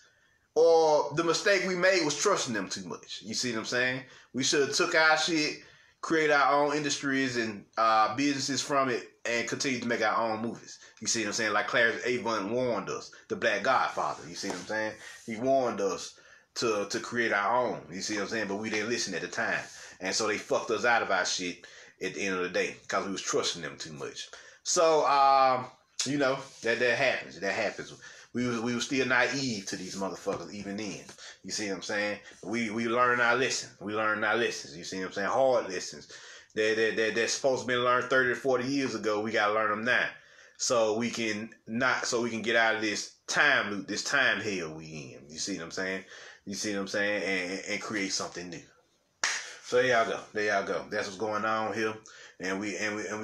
or the mistake we made was trusting them too much. You see what I'm saying? We should have took our shit, create our own industries and businesses from it, and continue to make our own movies. You see what I'm saying? Like Clarence Avant warned us, the Black Godfather. You see what I'm saying? He warned us to create our own. You see what I'm saying? But we didn't listen at the time. And so they fucked us out of our shit at the end of the day because we was trusting them too much. So, you know, that happens. That happens. We were still naive to these motherfuckers even then. You see what I'm saying? We learned our lesson. We learned our lessons. You see what I'm saying? Hard lessons. They're supposed to be learned 30 to 40 years ago. We gotta learn them now. So we can get out of this time loop, this time hell we in. You see what I'm saying? You see what I'm saying? And create something new. So there y'all go. There y'all go. That's what's going on here. And we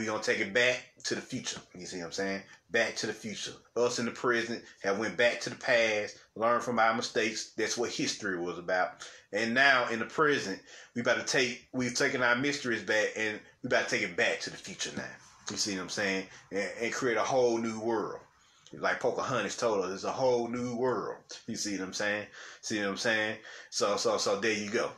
gonna take it back to the future. You see what I'm saying? Back to the future. Us in the present have went back to the past, learned from our mistakes. That's what history was about. And now in the present, we've taken our mysteries back, and we about to take it back to the future now. You see what I'm saying? And create a whole new world. Like Pocahontas told us, it's a whole new world. You see what I'm saying? See what I'm saying? So there you go.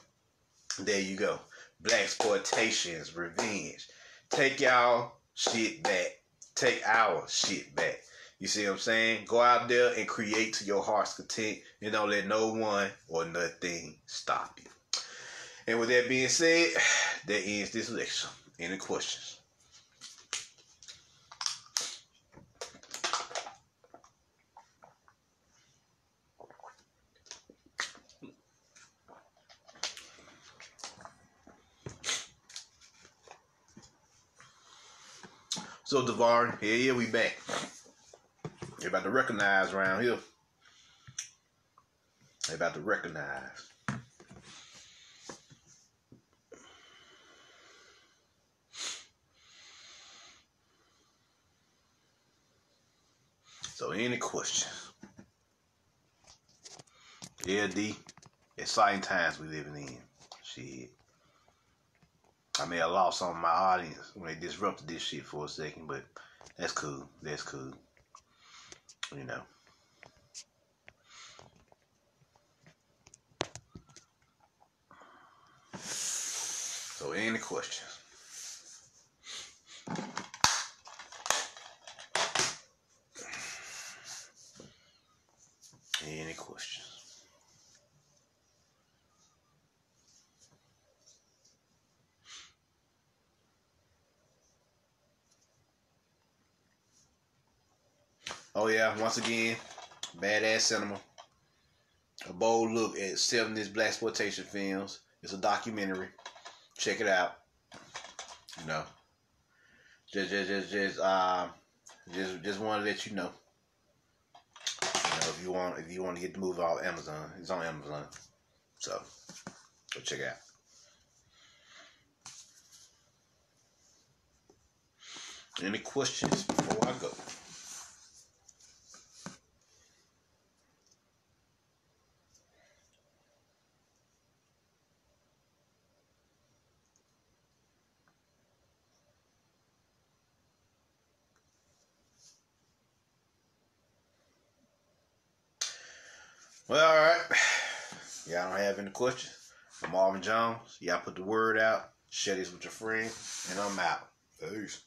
There you go. Blaxploitation's revenge. Take y'all shit back. Take our shit back. You see what I'm saying? Go out there and create to your heart's content, and don't let no one or nothing stop you. And with that being said, that ends this lecture. Any questions? So, Devar, yeah, we back. They about to recognize around here. They about to recognize. So, any questions? Yeah, D. Exciting times we living in. Shit. I may have lost some of my audience when they disrupted this shit for a second, but that's cool. That's cool. You know. So any questions? Any questions? Oh yeah, once again, Badass Cinema. A bold look at 70s Blaxploitation films. It's a documentary. Check it out. You know. Just want to let you know. You know, if you want to get the movie off Amazon, it's on Amazon. So go check it out. Any questions before I go? Well, all right. Y'all don't have any questions? I'm Marvin Jones. Y'all put the word out. Share this with your friends. And I'm out. Peace.